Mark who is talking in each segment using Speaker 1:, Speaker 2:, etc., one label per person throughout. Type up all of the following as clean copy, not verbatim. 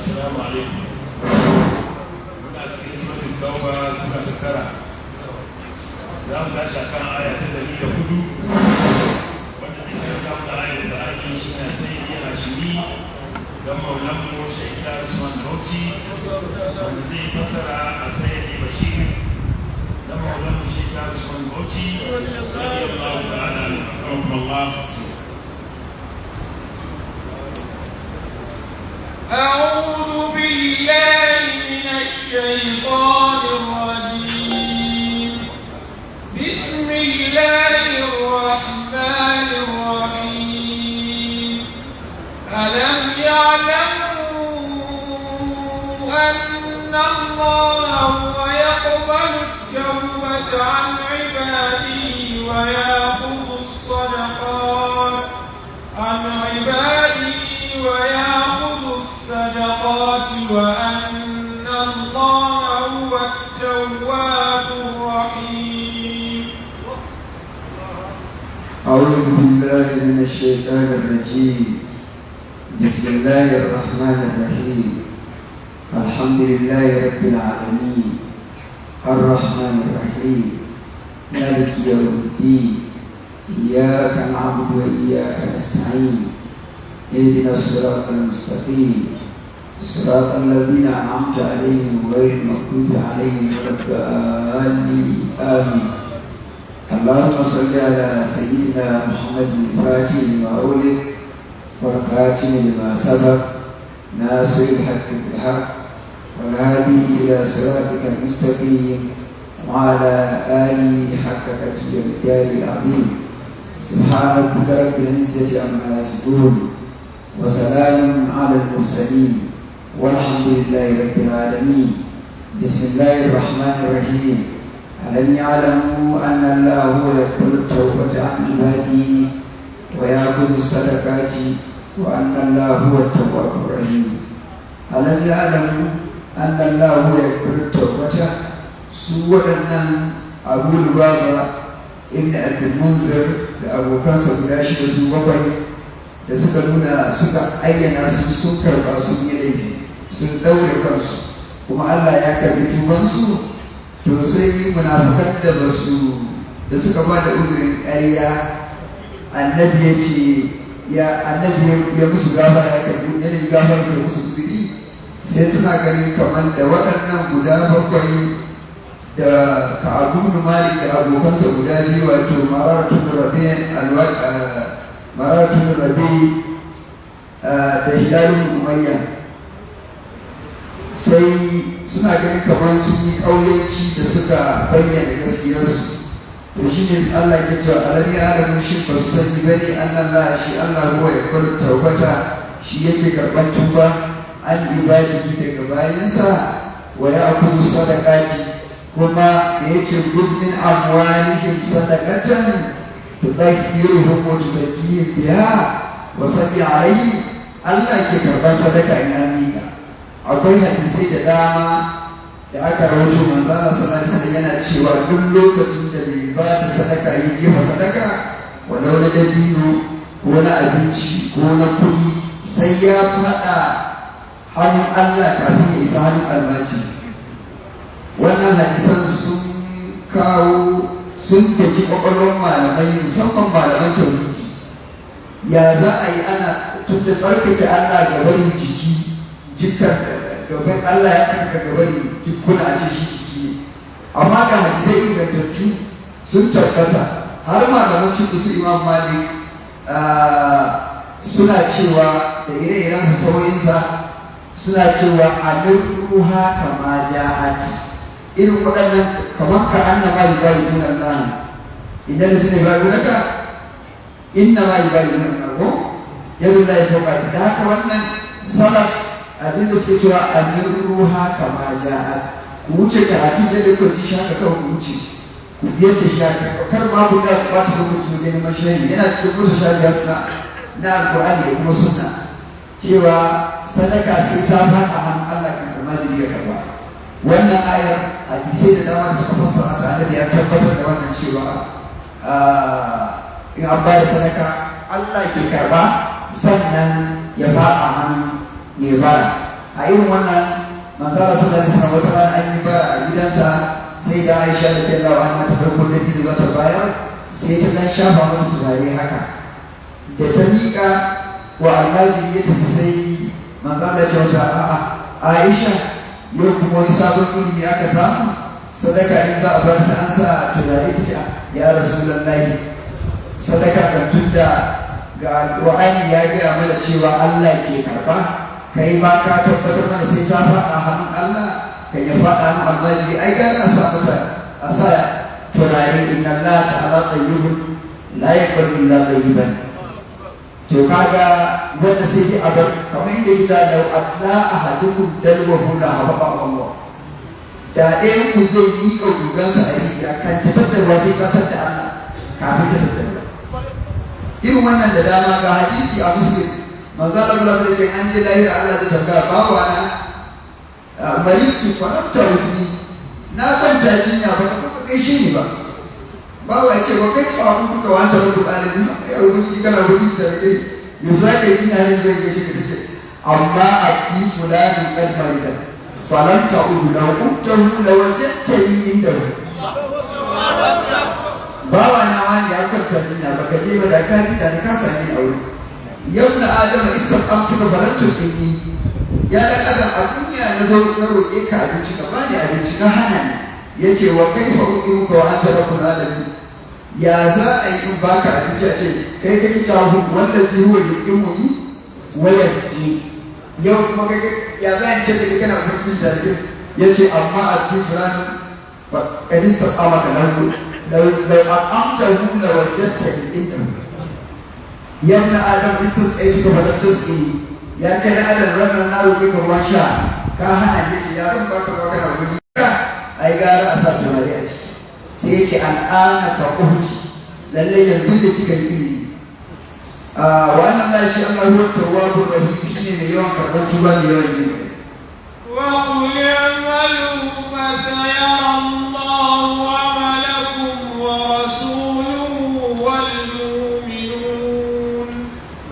Speaker 1: assalamu alaikum. Muna cikin suratul tauba sura ta 9. Za mu tashi akan aya ta 104 wanda take karanta mana ayar da ake shi na sai yana shiri don maulanmu Shaikh Usman Bauchi wanda zai fassara a sayyidi Bashir don maulanmu Shaikh Usman Bauchi radiyallahu ta'ala anhu. Allah
Speaker 2: أعوذ بالله من الشيطان الرجيم. بسم الله الرحمن الرحيم. ألم يعلموا أن الله هو يقبل التوبة عن عباده ويأخذ الصدقات عن عباده ويأخذ الصدقات وأن الله هو التواب الرحيم.
Speaker 3: أعوذ بالله من الشيطان الرجيم. بسم الله الرحمن الرحيم. الحمد لله رب العالمين الرحمن الرحيم مالك يوم الدين إياك نعبد وإياك نستعين اهدنا الصراط المستقيم صراط الذين أنعمت عليهم غير المغضوب عليهم ولا الضالين آمين. اللهم صل على سيدنا محمد الفاتح لما أغلق والخاتم لما سبق ناصر الحق بالحق والهادي إلى صراطك المستقيم وعلى آله حق قدره ومقداره العظيم. سبحان ربك رب العزة عما يصفون وسلام على المرسلين والحمد لله رب العالمين. بسم الله الرحمن الرحيم. ألم يعلموا أن الله هو يقبل التوبة عن عباده ويأخذ الصدقات وأن الله هو التواب الرحيم. ألم يعلموا أن الله هو يقبل التوبة سوى أن أبو لبابة ابن أبي المنذر لأبو كاسر بلاشي سوى da suka nuna suka ayyana su sun karɓa sun yi laifi sun ɗaure kansu kuma Allah ya karɓi tubansu, to sai munafukan da basu da suka ba da uzurin ƙarya annabi ya ce annabi ya musu gafara ya karɓi yanayin gafara sai musu uzuri, sai suna ganin kamar da waɗannan guda bakwai da Ka'abu bin Malik da abokansa guda biyu wato maratun rabi da hilalun umayya sai suna ganin kamar sun yi ƙauyenci da suka bayyana gaskiyarsu. To shi ne Allah ya ce alam ya'lamu shin ba su sani bane annallaha shi Allah huwa yaqbalu tawbata shi yake karɓar tuba an ibadihi daga bayansa wa ya'khudhu sadaqati kuma da yake guzmin amwalihim sadaqatan tutahhiruhum wa tuzakkihim biha wa salli alaihim. Allah ke karɓar sadaka in an miƙa. Akwai hadisai da dama da aka rawaito manzo Allah sallallahu alaihi wasallam yana cewa duk lokacin da bai ba da sadaka yi gefa sadaka walau na dabino ko na abinci ko na kuɗi sai ya faɗa hannun Allah kafin ya isa hannun almajiri. Wannan hadisan sun kawo sun gaji ƙwaƙwalwar malamai musamman malaman tauhidi. Ya za a yi ana tun da tsarkake Allah ga barin jiki jikan gaban Allah ya tsarkaka gaban jikuna a ce shi jiki ne, amma ga hadisai ingantattu sun tabbata har malaman fiqh su Imam Malik suna cewa da ire-irensa sauyinsa suna cewa ruha kama ja'at, irin waɗannan kamar ka annama yubayyuna Allah idan da sune bayyunaka inna ma yubayyuna Allah ko yadu la yafuqa. Da haka wannan salaf abinda suke cewa ruha kama ja'at, ku wuce karatu da ku ji shaka kawai ku wuce ku biyar da shaka kar ma ku ga ba ta lokaci wajen mashayi yana cikin kusa shari'a na alƙur'ani da kuma sunna cewa sadaka sai ta faɗa hannun Allah kan da majiri ya karba. Wannan ayar hadisai da dama da suka fassara ta da ya tabbatar da wannan cewa in an ba da sadaka Allah ke karba sannan ya faɗa hannun mai bara. a irin wannan manzara sallallahu alaihi wasallam wata rana an yi ba a gidansa sai da Aisha da Bello an ta farko da biyu ta bayar sai ta dan shafa masa turare haka da ta miƙa wa almajiri ya tafi sai manzara ce wata a'a Aisha yau kuma wani sabon ilimi aka samu sadaka in za a bar sai an sa turare ta ce ya Rasulullahi sadaka kan tunda ga Qur'ani ya gaya mana cewa Allah ke karba kai ma ka tabbatar mana sai ta faɗa hannun Allah kan ya faɗa hannun almajiri ai gana a sa mata a sa turare inna Allah ta'ala tayyibun la yaqbalu illa tayyiban to kaga wanda sai dai a bar kamar yadda ita da Allah ahadukum dalwahu la hababa Allah da ɗayan ku zai miƙa gugansa a rijiya kan ta tattawa sai ka tatta Allah kafin ta tattawa irin wannan da dama ga hadisi a Muslim manzo Allah sallallahu alaihi wasallam an je lahira Allah zai tambaya babu ana maritu farabta rukuni na kwanta jinya ba ka gaishe ni ba babu ya ce wa kai fa abu duka wanta rabbul alamin ya rubuci kana rubuci da kai yusaka jinya halin da gaishe ka ce amma aqi fulani qad marida falan ta'udu law kuntahu lawajadtani indahu bawa na wani ya kwanta jinya baka je ba da ka ji da ka sani a wuri yabna adam istaqamtu ka falantu inni ya dan adam a duniya na zo na roƙe ka abinci ka bani abinci ka hana ni yace wa kaifa uqimuka wa anta rabbul alamin ya za a yi in baka abinci a ce kai kake tawo wanda zai huwa yuqimuni wa yasqi yau kuma kai ya za a ce da kana mutum jariri yace amma abdi fulan fa kadista amaka lahu لو أقمته لوجدتني عنده يا ابن آدم استسقيتك فلم تسقني يا كان آدم ربنا النار بك وانشا كهنا يجي يا رب بك وكنا بني أي قال أسات مريج سيجي الآن فقهت للي ينزل تكلمني وأنا لا شيء الله هو التواب الرحيم شيء يوم كفرت بني يوم
Speaker 2: وقل اعملوا فسيرى الله عملكم ورسوله والمؤمنون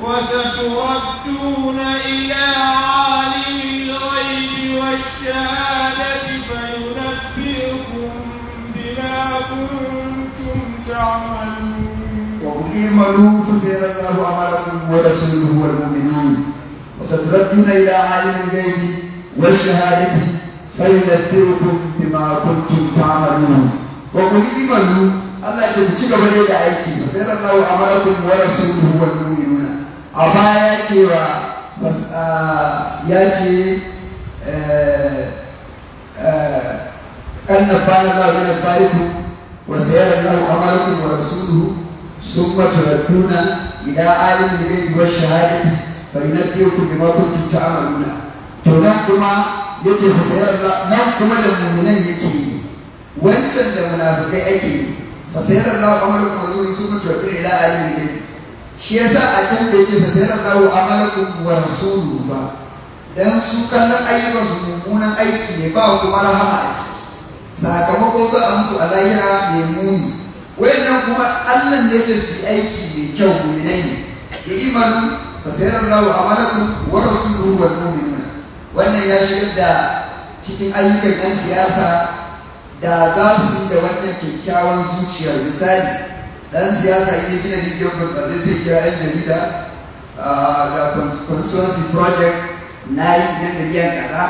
Speaker 2: وستردون إلى عالم الغيب والشهادة فينبئكم بما كنتم تعملون
Speaker 3: وقل اعملوا فسيرى الله عملكم ورسوله والمؤمنون وستردون إلى عالم الغيب والشهادة فينبئكم بما كنتم تعملون وقل اعملوا الله يتبتك بني دعيتي فسيرى الله عملكم ورسوله والمؤمنون أبا ياتي ياتي أن نبأنا الله من نبأكم وسيرى الله عملكم ورسوله ثم تردون إلى عالم الغيب والشهادة فينبئكم بما كنتم تعملون nan kuma ya ce fasayar nan kuma da mummunan yake yi wancan da munafikai ake yi fasayar Allah amalkum wa zuri sun mutu wa ila alimin gaibi shi yasa a can da yace fasayar Allah amalkum wa rasuluhu ba dan su kallon ayyukan su mummunan aiki ne ba kuma rahama a ciki sakamako za a musu a lahira mai muni wayannan kuma Allah ne ce su aiki mai kyau mu'minai ne ya imanu fasayar Allah amalkum wa rasuluhu wal mu'minun wannan ya shigar da cikin ayyukan 'yan siyasa da za su yi da wannan kyakkyawan zuciyar misali ɗan siyasa ya gina bidiyon burtsatse sai kira 'yan jarida ga constituency project na yi na miliyan kaza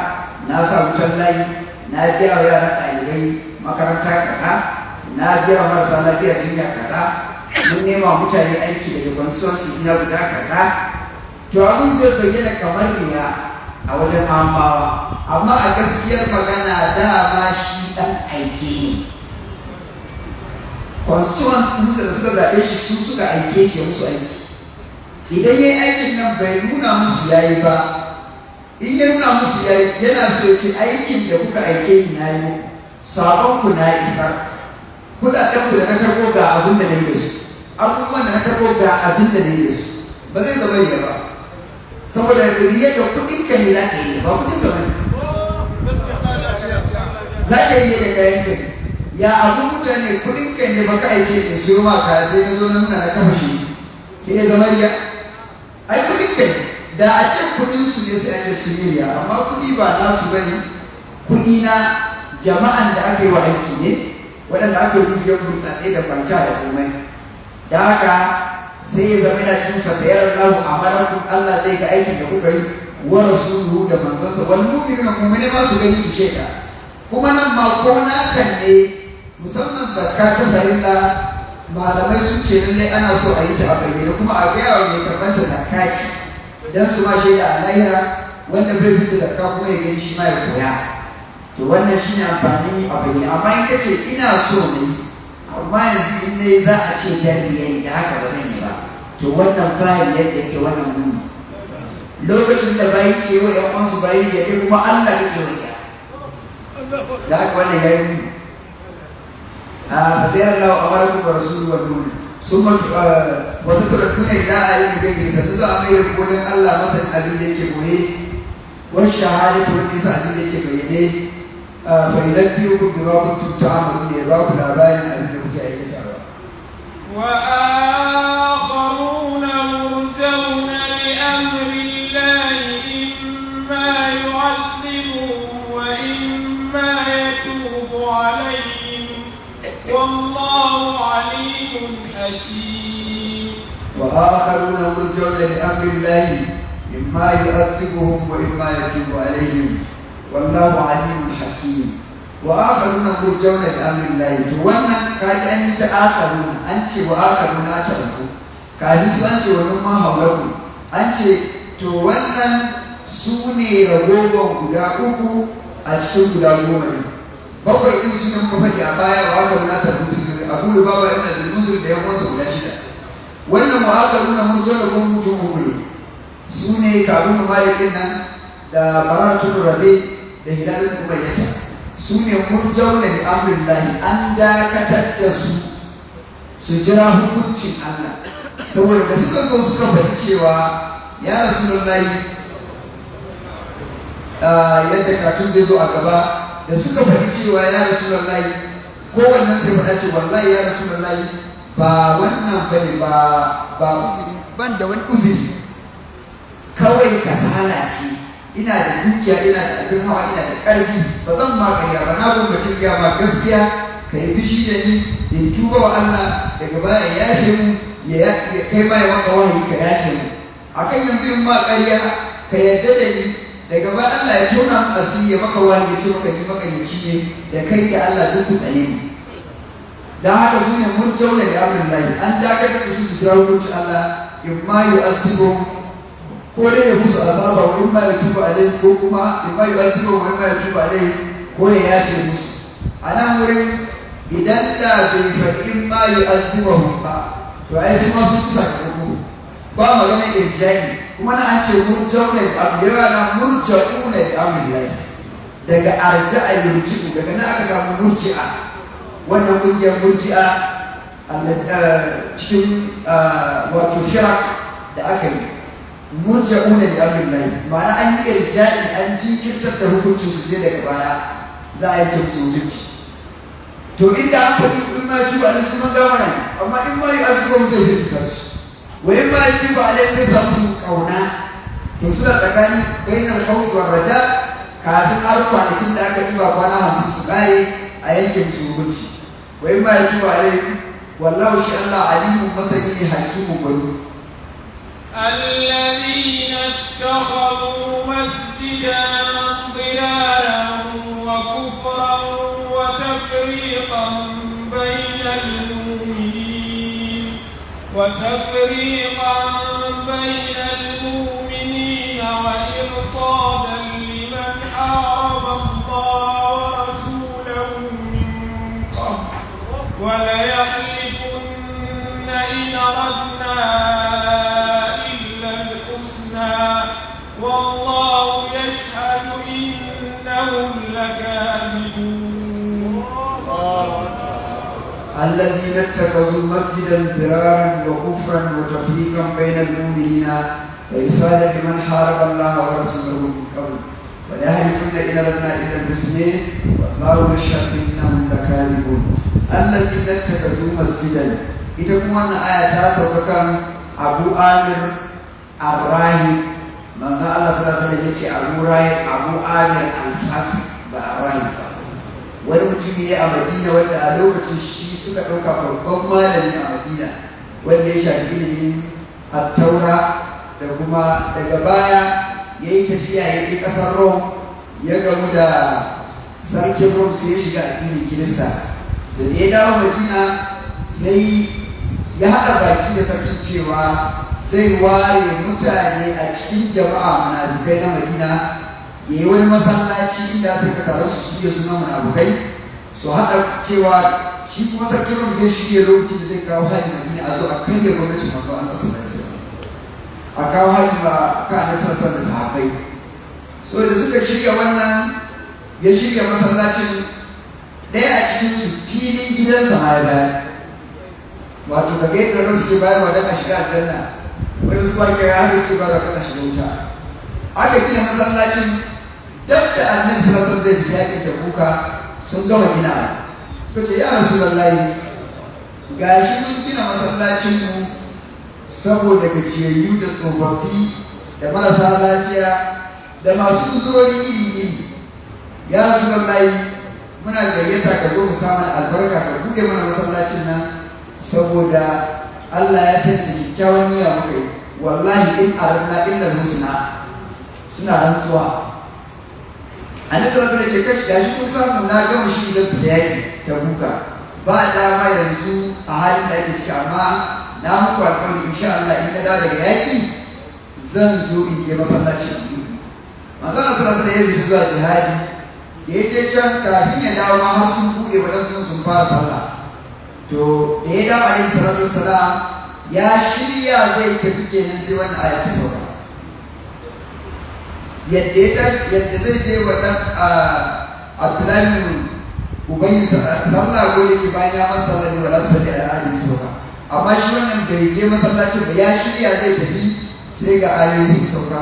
Speaker 3: na sa wutan layi na biya wa yaran ɗalibai makaranta kaza na biya wa marasa lafiya jinya kaza mun nema mutane aiki daga constituency na guda kaza to abin zai bayyana kamar riya a wajen amawa amma a gaskiyar magana dama shi dan aike ne constituents ɗinsa da suka zaɓe shi su suka aike shi musu aiki idan ya yi aikin nan bai nuna musu ya yi ba in ya nuna musu ya yi yana so ya ce aikin da kuka aike ni na yi sabon ku na isa kuɗaɗen ku da na karɓo ga abin da na yi da su abubuwan da na karɓo ga abin da na yi da su ba zai zama yi ba saboda riya da kudin ka ne za ka yi ba kudin sa bane za ka yi da kayan ka ya abun mutane kudin ka ne baka aike ne su ma ka sai ka zo na nuna na kafa shi sai ya zama riya ai kudin ka ne da a ce kudin su ne sai a ce sun yi riya, amma kudi ba nasu bane, kudi na jama'an da aka yi wa aiki ne, waɗanda aka yi rijiyar burtsatse da kwanta da komai. Da haka sai ya zama yana cikin fasayar lahu amarakun, Allah zai ga aikin da kuka yi wa rasuluhu da manzonsa wal mu'minuna mu'mini ma su gani su shaida. Kuma nan ma ko na kan ne musamman zakka ta farilla, malamai sun ce lallai ana so a yi ta a bayyane kuma a gaya wa mai karɓar ta zakka ce don su ma shaida a lahira, wanda bai fi da zakka kuma ya gani shi ma ya koya. To wannan shine amfani a bayyane. Amma in kace ina so ne amma yanzu in ne za a ce jariya ne da haka ba zan yi ba, to wannan bayi yadda yake wannan nuni. Lokacin da bayi ke wa ƴan uwansu bayi ya kai kuma Allah kake wa ya, da haka wannan ya yi nuni. فسير الله أمركم ورسوله والنور ثم وذكرتون إلى آية غير ستدعى أمير يقول الله مثلا أبين لك بوي والشهادة والنساء أبين لك بيني فينبئكم بما كنتم تعملون يراكم الآباء أبين لك أيدي
Speaker 2: وآخرون مرجون لأمر الله إما يعذبهم وإما يتوب عليهم والله عليم حكيم.
Speaker 3: وآخرون مرجون لأمر الله إما يعذبهم وإما يتوب عليهم والله عليم حكيم. وآخرون مرجون لأمر الله. وانا قال أنت آخرون، أنت وآخرون أتعرفوا كhadisi an ce wani ma haulaku an ce to wannan su ne ragowar guda uku a cikin guda goma ne. Bakwai ɗin su ne muka faɗi a baya wa aka nuna ta rubutu abu da babu yana da munzur da ya kwasa guda shida. Wannan wa aka nuna mutum da kuma mutum uku ne, su ne kabin malikin nan da baratun rabe da hilalin umayyata. Su ne murjauna da amrin lahi, an dakatar da su jira hukuncin Allah. Saboda da suka zo suka faɗi cewa ya Rasulullahi, yadda katun zai zo a gaba, da suka faɗi cewa ya Rasulullahi, kowannen sai faɗa ce wallahi ya Rasulullahi ba wannan bane ba uzuri ban da wani uzuri, kawai kasala ce, ina da dukiya, ina da abin hawa, ina da ƙarfi, ba zan ma ƙarya ba, na gwamnatin gaya ba gaskiya, ka yi fushi da ni in tuba wa Allah daga baya ya yafe mu, ya kai ma ya maka wahayi ka yafe mu. Akan yanzu in ma ƙarya ka yarda da ni, daga baya Allah ya tona mu asiri ya maka wahayi ya ce maka ni makayyaci ne, da kai da Allah duk ku tsane ni. Dan haka su ne murjauna da amrin lahi, an dakatar da su jira hukuncin Allah, in ma yu'azzibuhum, ko dai ya musu azaba wa in ma yatubu alaihi, ko kuma in ma yu'azzibuhum wa in ma yatubu alaihi, ko ya yafe musu. A nan wurin idan da bai faɗi in ma yu'azzibuhum ba, to ai su ma sun sakamako ba magana irjai. Kuma na an ce murjauna da murjauna da amrin lahi, daga arja'a yurji'u, daga nan aka samu murji'a. Wannan ƙungiyar murji'a cikin wato firak da aka yi, murja'una da amrin lahi, ma'ana an yi irja'i, an jinkirtar da hukuncin su sai daga baya za a yanke musu hukunci. To inda an faɗi in ma tuba ne sun san gama ne, amma in ma yi asuba zai hirgita su, wa in ma yi tuba ne zai samu su ƙauna. To suna tsakanin bainar khawf wa raja, kafin har kwanakin da aka ɗiba kwana 50 su ƙare a yanke musu hukunci. Wa in ma yi tuba ne, wallahu shi Allah alimun masani ne, hakimun gwani.
Speaker 2: الذين اتخذوا مسجدا ضرالا وكفرا وتفريقا بين المؤمنين وإرصادا لمن حارب الله ورسوله من قبل وليحلفن إن أردنا إلا الحسنى والله يشهد إنهم لكاذبون.
Speaker 3: الذين اتخذوا مسجدا ضرارا وكفرا وتفريقا بين المؤمنين وإرصادا لمن حارب الله ورسوله من قبل وليحلفن إن أردنا إلا الحسنى والله يشهد إنهم لكاذبون. الذين اتخذوا مسجدا، ita kuma wannan aya ta sauka kan Abu Amir Ar-Rahib ce Abu Amir Al-Fasik ba a rayu ba, wani mutum ne a Madina wanda a lokacin shi suka ɗauka babban malami a Madina wanda ya shafi ilimin Attaura, da kuma daga baya ya yi tafiya ya je ƙasar Rome ya gamu da sarkin Rome sai ya shiga addinin Kirista. Da ya dawo Madina sai ya haɗa baki da sarkin cewa zai ware mutane a cikin jama'a munafukai na Madina, ya yi wani masallaci inda suka taru su shirya suna munafukai su haɗa cewa shi kuma sarkin Rome zai shirya lokacin da zai kawo hali Madina a zo a karya gwamnatin manzo Allah sallallahu alaihi wasallam, a kawo hali ba kan Annabi sallallahu alaihi wasallam da sahabbai. So da suka shirya wannan, ya shirya masallacin ɗaya a cikin su filin gidansa ma ya bayar, wato ka ga yadda suke bayarwa don a shiga aljanna, wani su ba kira haka suke bayarwa don a shiga wuta. Aka gina masallacin dab da Annabi sallallahu alaihi wasallam zai fita yakin Tabuka, sun gama gina. Suka ce ya Rasulullahi, gashi mun gina masallacin mu saboda gajiyayyu da tsofaffi da marasa lafiya da masu uzurori iri-iri. Ya Rasulullahi, muna gayyata ka zo ka samu albarka ka buɗe mana masallacin nan, saboda Allah ya san da kyakkyawan niyya muka yi. Wallahi in aradna illa husna, suna rantsuwa. Annabi sallallahu alaihi wasallam ce kashi gashi kun samu na gama shi zan fita yaki Tabuka, ba dama yanzu a halin da ake ciki, amma na muku alƙawari insha Allah in ka dawo daga yaki zan zo in je masallacin manzo Allah sallallahu alaihi wasallam ya zuwa jihadi. Da ya je can kafin ya dawo ma har sun buɗe wadansu sun fara sallah. To da ya dawo alaihi salatu wassalam ya shirya zai tafi kenan sai wannan aya ta sauka. Yadda zai je wa dan Abdullahi bin Ubay sallah ko yake bayan ya masa sallah ne wala salli ala alihi sauka. Amma shi wannan bai je masallacin ba, ya shirya zai tafi sai ga ayoyi sun sauka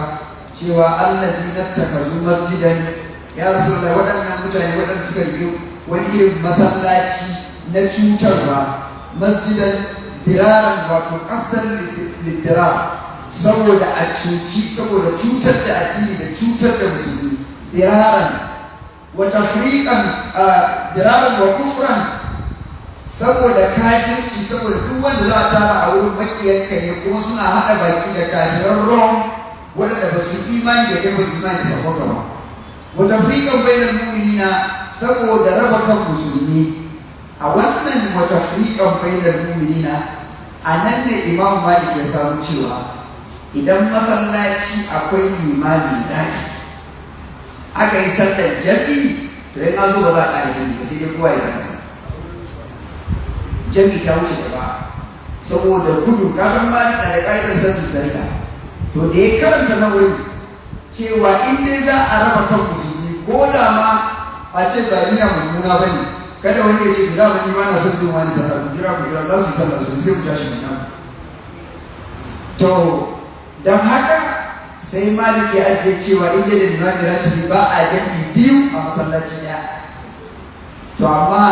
Speaker 3: cewa allazina takazu masjidan, ya Rasulullah waɗannan mutane waɗanda suka yi wani irin masallaci na cutarwa, masjidan diraran wato qasdan lidira, saboda a cuci, saboda cutar da addini da cutar da musulmi, diraran wa tafriqan diraran wa kufran, saboda kafirci, saboda duk wanda za a tara a wurin makiyanka ne kuma suna haɗa baki da kafiran Rom waɗanda ba su imani da kai ba su imani da sabon ba. Wata friƙan bainar mu'minina, saboda raba kan musulmi. A wannan wata friƙan bainar mu'minina, a nan ne Imam Malik ya samu cewa idan masallaci akwai limami rati aka yi sallar jami'i, to yana zo ba za a ƙara jami'i ba, sai dai kowa ya zaka jami'i ta wuce gaba saboda gudu. Kasan Malik na da ƙa'idar sallar sarka, to da ya karanta na wuri cewa in dai za a raba kan musulmi, ko da ma a ce ba niyya mummuna ba ne, kada wani ya ce ku da ni ma na son jin wani sallah, ku jira za su yi sallah su sai ku tashi mu nan. To don haka sai Malik ya ajiye cewa in dai da limami ratibi ba a jami'i biyu a masallaci ɗaya. To amma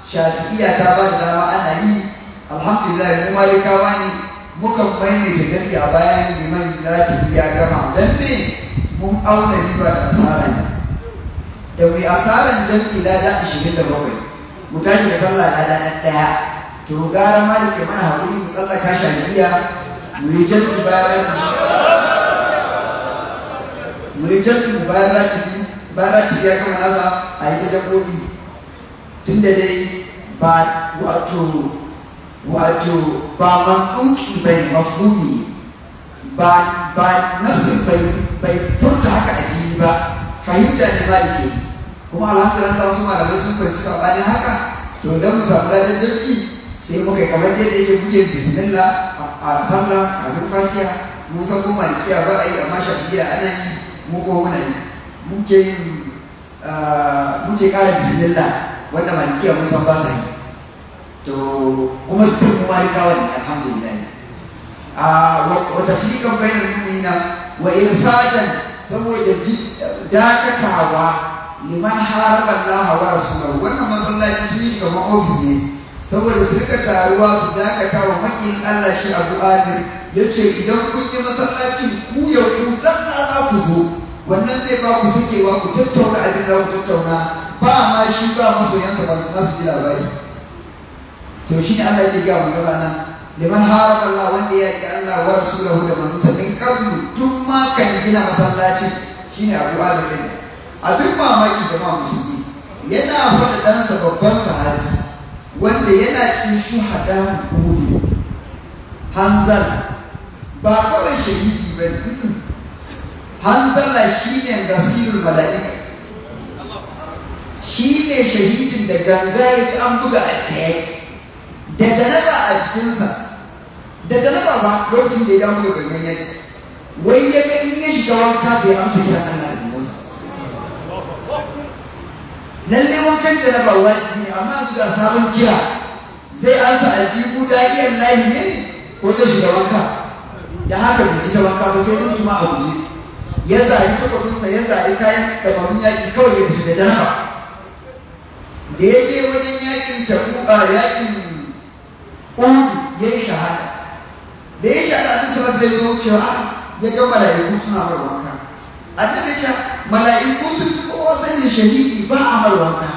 Speaker 3: Shafi'iyya ta ba da dama ana yi, alhamdulillah mu Malikawa ne mukan maimaita jami'i a bayan liman ratibi ya gama, don me mun auna riba da asara ne. Da mai asaran jami'i lada 27, mu tashi da sallah lada ɗaya. To gara Malik ya mana haƙuri mu tsallaka Shafi'iyya mu yi jami'i bayan ratibi ya gama nasa a yi ta jaɓoɓi, tun da dai ba wato ba manɗuki bai mafhumi, ba nasir bai furta haka a fili ba, fahimta ne Maliki. Kuma alhamdulillah sa wasu malamai sun fahimci saɓanin haka. To don mu samu ladan jami'i sai muka kamar yadda yake muke bismillah a sallah kafin fatiha. Mun san ko Malikiya ba a yi, amma Shafi'iyya ana yi, mu ko muna yi. Muke ƙara bismillah wanda Malikiya mun san ba sa yi. To kuma su mu Malikawa ne alhamdulillah. Wa tafriqan bainal mu'minina wa irsadan, saboda dakatawa liman haraba Allah wa rasulahu. Wannan masallaci sun yi kamar ofis ne, saboda su rika taruwa su dakatawa makiyin Allah shi Abu Adir. Ya ce idan kun yi masallacin ku ya ku zanna za ku zo, wannan zai ba ku sakewa ku tattauna abin da ku tattauna ba ma shi ba masoyansa ba za su ji labari. To shi ne Allah ya ga mu gaba nan liman harama Allah wanda ya yi Allah wa rasulahu da manzon min qablu tun ma kan gina masallaci shine Abu Adam. Abin mamaki jama'a musulmi yana faɗa ɗansa babban sahabi wanda yana cikin shuhada Uhud, Hanzala ba kawai shahidi ba ne. Hanzala shine gasirul mala'ika, shine shahidin da ganga ya ji an buga a kai da janaba a jikinsa, da janaba ba lokacin da ya buga gangan yaki wai ya ga in ya shiga wanka bai amsa kiran Allah da Musa. Lalle wankan janaba wajibi ne amma yanzu ga sabon kira zai ansa aljihu da'iyar lahi ne ko zai shiga wanka, da haka bai ji ta wanka ba sai mutuma a guje ya zari takwafinsa ya zari kayan dabarun yaƙi kawai ya fita da janaba. Da ya je wajen yaƙin tabuka yaƙin Uhud ya yi shahada. Da ya shahada annabi sallallahu alaihi wasallam ya zo cewa ya ga mala'iku suna mar wanka. Annabi ce mala'iku sun fi kowa sanin shahidi ba a mar wanka.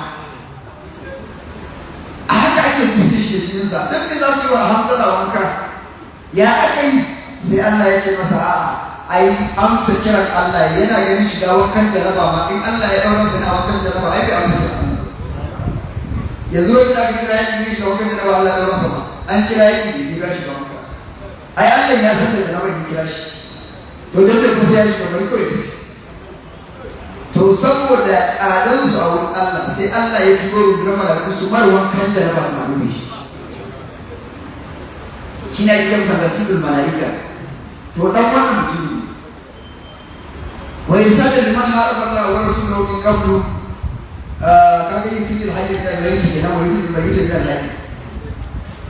Speaker 3: A haka ake gisi shi da jininsa don me za su yi wa Hanzala wanka? Ya aka yi sai Allah ya ce masa a'a ai amsa kiran Allah yana ganin shiga wankan jaraba ma in Allah ya daura sai na wankan jaraba ai bai amsa kiran yanzu wani da kira yaki ne shiga wankan jaraba Allah ya daura sa ba an kira yaki ne kira shi ga wanka ai Allah ya san da jaraba ne kira shi to dan da kuma sai ya shiga bai koyi to saboda tsadan su a wurin Allah sai Allah ya turo rundunar malaiku su mar wankan jaraba ma rubi shi ne yake masa nasibul malaika to dan wannan mutum wa irsala liman haraba Allah wa rasulahu min qablu kaga yin fil hayy da laiti na wa yin bayyita da laiti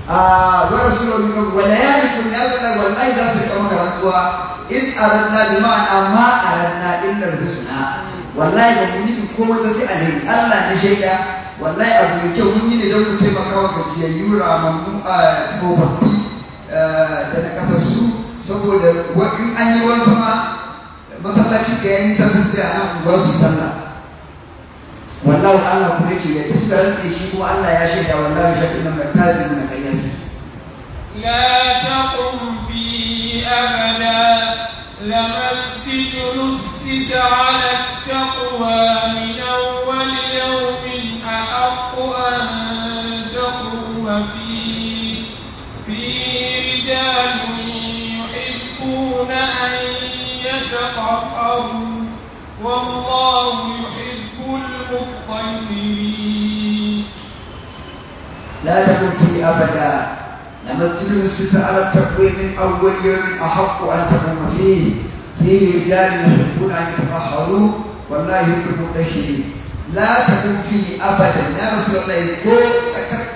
Speaker 3: wa rasulahu min qablu wa la ya'rifu an-nas wallahi da su kama rantsuwa in aradna bi ma'ana ma aradna illa al-husna wallahi ba mun yi komai ba sai alheri Allah ne shaida wallahi abu mai kyau mun yi ne don mu taimaka wa gajiyayyu ramammu tsofaffi da na kasassu saboda in an yi wani sama masallacin da ya yi nisa sun sai a nan unguwar su sallah wallahu Allah kuma yake yadda suka rantse shi kuma Allah ya shaida wallahu shaɗin nan mai kazi na kayyasi
Speaker 2: لا تقم فيه أبدا لمسجد نسس على التقوى من أول يوم أحق أن تقوم فيه رجال يحبون أن يتطهروا والله يحب المطهرين.
Speaker 3: لا تكن فيه أبدا لمسجد نسس على التقوى من أول يوم أحق أن تقوم فيه رجال يحبون أن يتطهروا والله يحب المطهرين. لا تكن فيه أبدا يا رسول الله يقول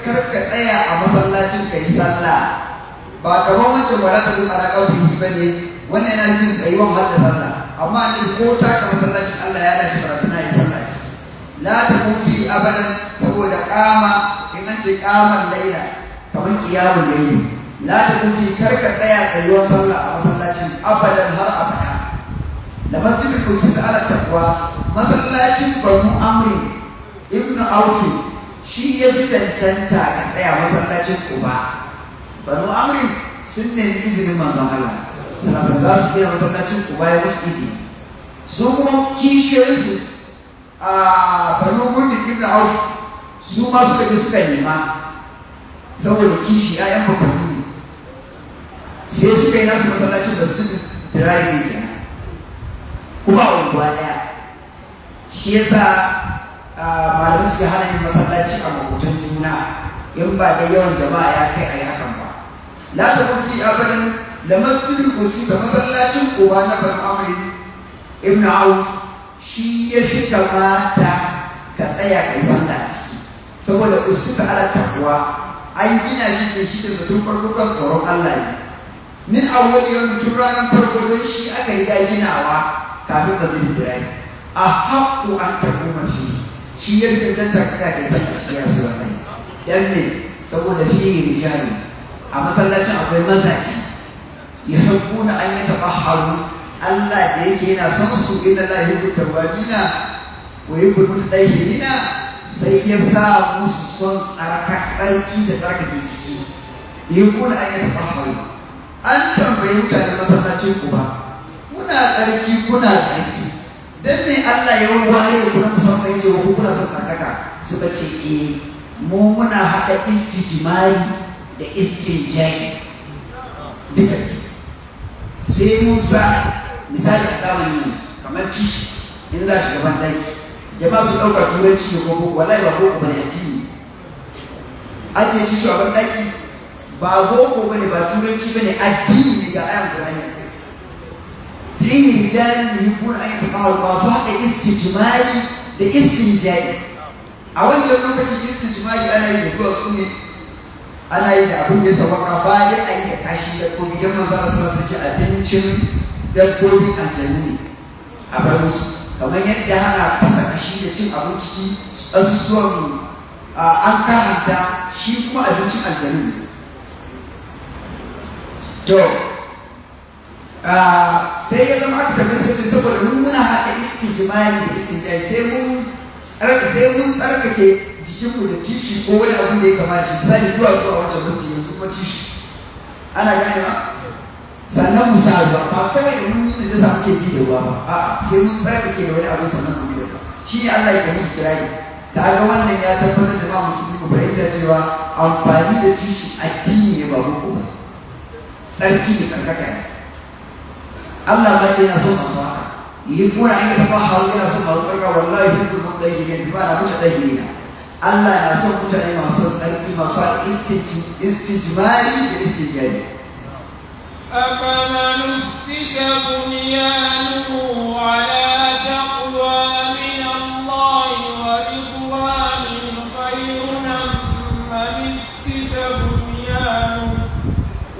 Speaker 3: كرك تأيا أمسلاتك كي صلى ba kamar wancan ba za ta kuma ala ƙauye ba ne wannan yana nufin tsayuwan hadda sallah amma ne ko ta ka masallacin Allah ya dace karatu na yi sallah la ta kufi abadan saboda kama in an ce kaman laila kamar qiyamul layl la ta kufi karka tsaya tsayuwan sallah a masallacin abadan har abada da masjidul qudus ala taqwa masallacin Banu Amr ibn Auf shi ya fi cancanta ka tsaya masallacin Quba. Banu Amr sun nemi izinin manzon Allah sannan za su gina masallacin Quba ya musu izini su kuma kishiyoyinsu a Banu Murdi ibn Auf su ma suka je suka nema saboda kishi ƴaƴan babbanni ne sai suka yi nasu masallacin da su dirayi ne kenan kuma a unguwa ɗaya shi yasa malamai suke hana yin masallaci a makotan juna in ba da yawan jama'a ya kai a yi hakan ba. La ta kufi abadan da masjidul qudus masallacin Quba na Banu Amr ibn Auf shi ya fi kamata ka tsaya kai sallah ciki saboda qudus ala taqwa an gina shi ne shi da tun farko kan tsoron Allah ne min awwal yawm tun ranar farko don shi aka riga ginawa kafin ka zai dirai a haqqu an taquma fi shi ya tantance ka tsaya kai sallah ciki ya so wannan dan ne saboda fi rijali a masallacin akwai mazaji ya haƙuna an yi taɓaharu Allah da yake yana son su inna la yuhibbu tawwabina wa yuhibbu mutatahhirina sai ya sa musu son tsarki da tsarkake jiki yuhibbu an yatahharu. An tambayi mutane masallacin ku ba kuna tsarki kuna tsarki dan me Allah ya waye ku na musamman yake ku kuna son tsarkaka suka ce mu muna haɗa istijmari da istinjai duka sai Musa misali a zamani kamar tishi in za shi gaban ɗaki jama'a su ɗauka turanci da koko wallahi ba boko bane addini ake tishi a ban ɗaki ba boko bane ba turanci bane addini ne ga ayan Qur'ani fihi rijalun yuhibbuna an yatahharu masu haɗa istijmari da istinjai. A wancan lokacin istijmari ana yi da duwatsu ne, ana yi da abin da ya sawaka ba dai a yi da kashi dabbobi don manzo Allah sun ci abincin dabbobin aljanu ne a bar musu kamar yadda ana fasa kashi da cin abinci asusuwan an karanta shi kuma abincin aljanu ne. To sai ya zama aka tambaye su saboda mun muna haɗa istijmari da istinjai sai mun tsarkake jikinmu da tishi ko wani abin da ya kamata shi misali zuwa zuwa wancan lokaci yanzu kuma tishi ana gane ba sannan mu sa ruwa ba kawai da mun yi da muke bi da ruwa ba a'a sai mun tsarkake da wani abu sannan mu bi da ruwa shi ne Allah ya musu kirari ta ga wannan ya tabbatar da ma musulmi ku fahimta cewa amfani da tishi addini ne ba boko ba tsarki ne tsarkaka ne Allah ba ce yana son masu haka يحبون أن يتطهروا إلى صفة الصدقة والله يحب المطهرين بمعنى متطهرين. الله يسوع متطهر ما صار سلكي ما صار استجماري بالاستجابة.
Speaker 2: أفمن أسس بنيانه على تقوى من الله ورضوان خير أم من أسس بنيانه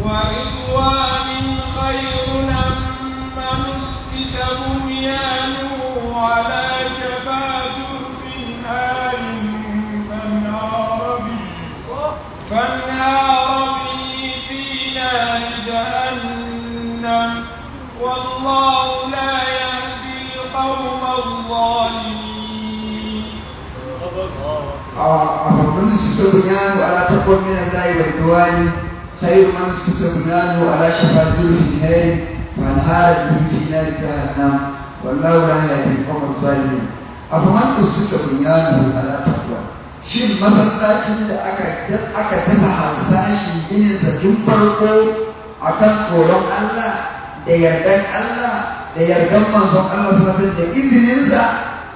Speaker 2: ورضوان خير أم من أسس بنيانه على شفا جرف هار فانهار به في نار جهنم والله لا يهدي القوم الظالمين.
Speaker 3: من أسس بنيانه على تقوى من الله ورضوان خير من أسس بنيانه على شفا جرف هار فانهار به في نار جهنم والله لا يهدي القوم الظالمين. أفمن أسس بنيانه على تقوى shin masallacin da aka dasa harsashin gininsa tun farko akan tsoron Allah da yardan Allah da yardan manzon Allah sallallahu da izininsa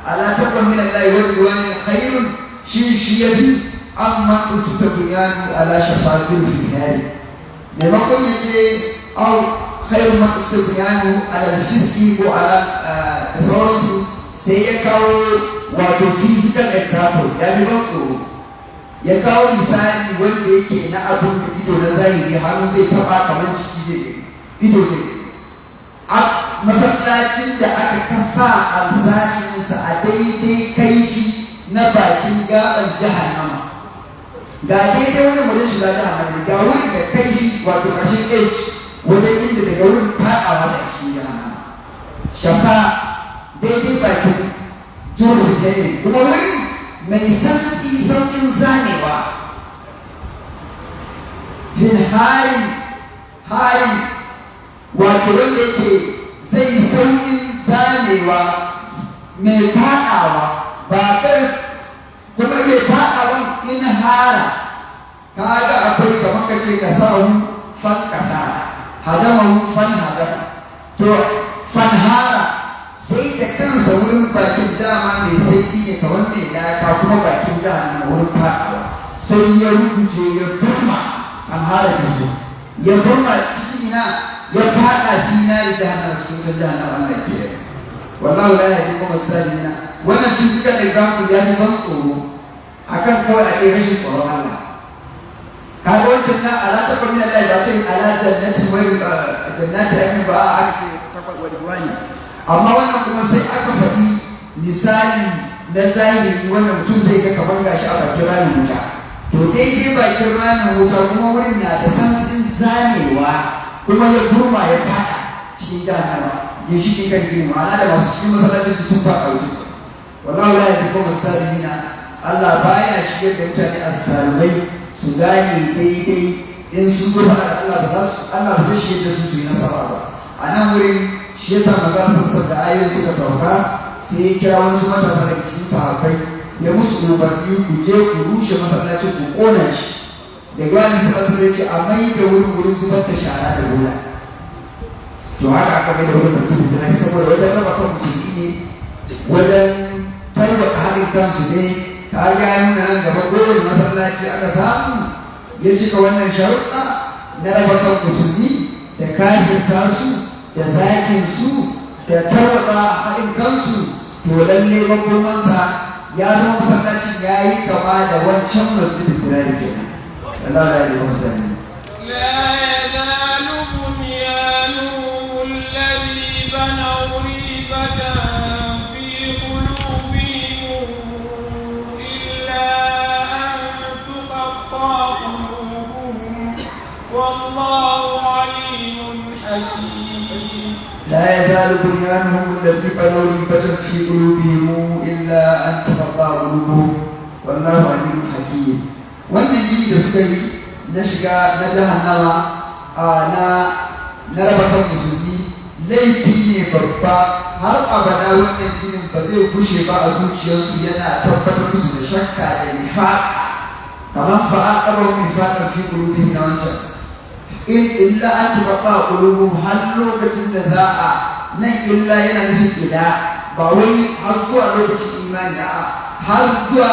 Speaker 3: ala taqwa min Allah wa ridwani khairun shi yafi amma usisa bunyanu ala shafatil finari maimakon yace au khairun ma usisa bunyanu ala fiski ko ala da sauransu sai ya kawo wato physical example ya bi ban tsoro ya kawo misali wanda yake na abin da ido na zahiri hannu zai taba kamar ciki zai ido zai a masallacin da aka kasa alsashinsa a daidai kaifi na bakin gaban jahannama ga daidai wani wajen shiga jahannama ga wurin da kaifi wato ƙarshen h wajen inda daga wurin faɗawa da cikin jahannama shafa daidai bakin jurfi da ne kuma wani mai santsi saukin zanewa fin harin wato wanda yake zai saukin zanewa mai faɗawa ba kai kuma mai faɗawan in hara kaga akwai kamar ka ce ka sa fan kasa hadama fan hadama to fan hara sai da kansa wurin bakin dama mai saifi ne kamar mai laka kuma bakin jahannama wurin faɗawa sai ya rubuce ya burma an hara da shi ya burma ciki na ya faɗa fi na da jahannama cikin kan jahannama Allah ke yi wallahu la yahdi kuma salimina wannan physical example ya fi ban tsoro akan kawai a ce rashin tsoron Allah kaga wancan na ala ta min Allah ba ce ala jannati wa jannati amin ba aka ce takwal wa diwani amma wannan kuma sai aka faɗi misali na zahiri wanda mutum zai ga kamar gashi a bakin ramin wuta to daidai bakin ramin wuta kuma wurin na da santsin zanewa kuma ya burma ya fada cikin jahannama ginshiƙin kan gini ma'ana da masu cikin masallacin sun faɗa wuce wallahu la yahdi qawma as-salimin Allah baya shigar da mutane azzalumai su gane daidai in sun zo faɗa da Allah ba zai shigar da su yi nasara ba a nan wurin shi yasa magana sassan da ayoyin suka sauka sai ya kira wasu matasa daga cikin sahabbai ya musu umarni ku je ku rushe masallacin ku ƙona shi da gwani suka sun ce a mai da wurin zubar da shara da bola to haka aka mai da wurin da zubar da saboda wajen raba kan musulmi ne wajen tarwata haɗin kansu ne ta ga nuna nan gaba kowane masallaci aka samu ya cika wannan sharuɗa na raba kan musulmi da kafirta su da zakin su da tarwata haɗin kansu to lalle makomansa ya zama masallacin ya yi kama da wancan masjidin birane kenan Allah ya yi mutane
Speaker 2: لا يزال بنيانهم الذي بنوا ريبة في قلوبهم إلا أن تقطع قلوبهم والله عليم حكيم
Speaker 3: لا يزال بنيانهم الذي بنوا ريبة في قلوبهم إلا أن تقطع قلوبهم والله عليم حكيم wannan gini da suka yi na shiga na jahannama na raba kan musulmi laifi ne babba har abada wannan ginin ba zai kushe ba a zuciyarsu yana tabbatar musu da shakka da nifaqa kamar fa'aqabahu nifaqan fi qulubihim na wancan in illa an tuqatta qulubuhum har lokacin da za a nan illa yana nufin ila ba wai har zuwa lokacin imani har zuwa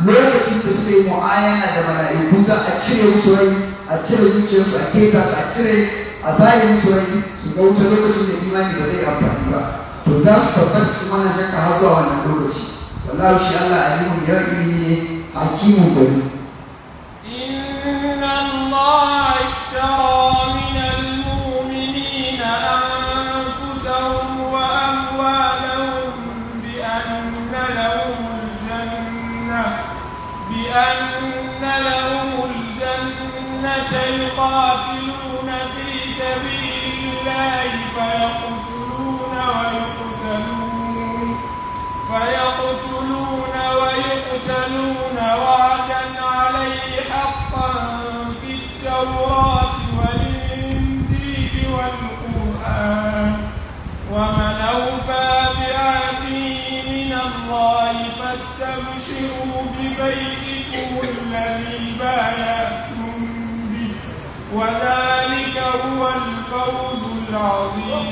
Speaker 3: lokacin da suka yi mu'ayana da mala'iku za a cire musu rai a cire zuciyarsu a keta a cire a zare musu rai su ga wuta lokacin da imani ba zai amfani ba to za su tabbata cikin wannan shakka har zuwa wannan lokaci wallahi shi Allah alimun ya ilimi ne hakimun gari
Speaker 2: inna Allah ishtara min al-mu'minina anfusahum wa amwalahum bi anna lahum بأن لهم الجنة يقاتلون في سبيل الله فيقتلون وعدا عليه حقا في التوراة والإنجيل والقرآن ومن أوفى بعهده من الله فاستبشروا ببيعكم الذي بايعتم به وذلك هو الفوز العظيم.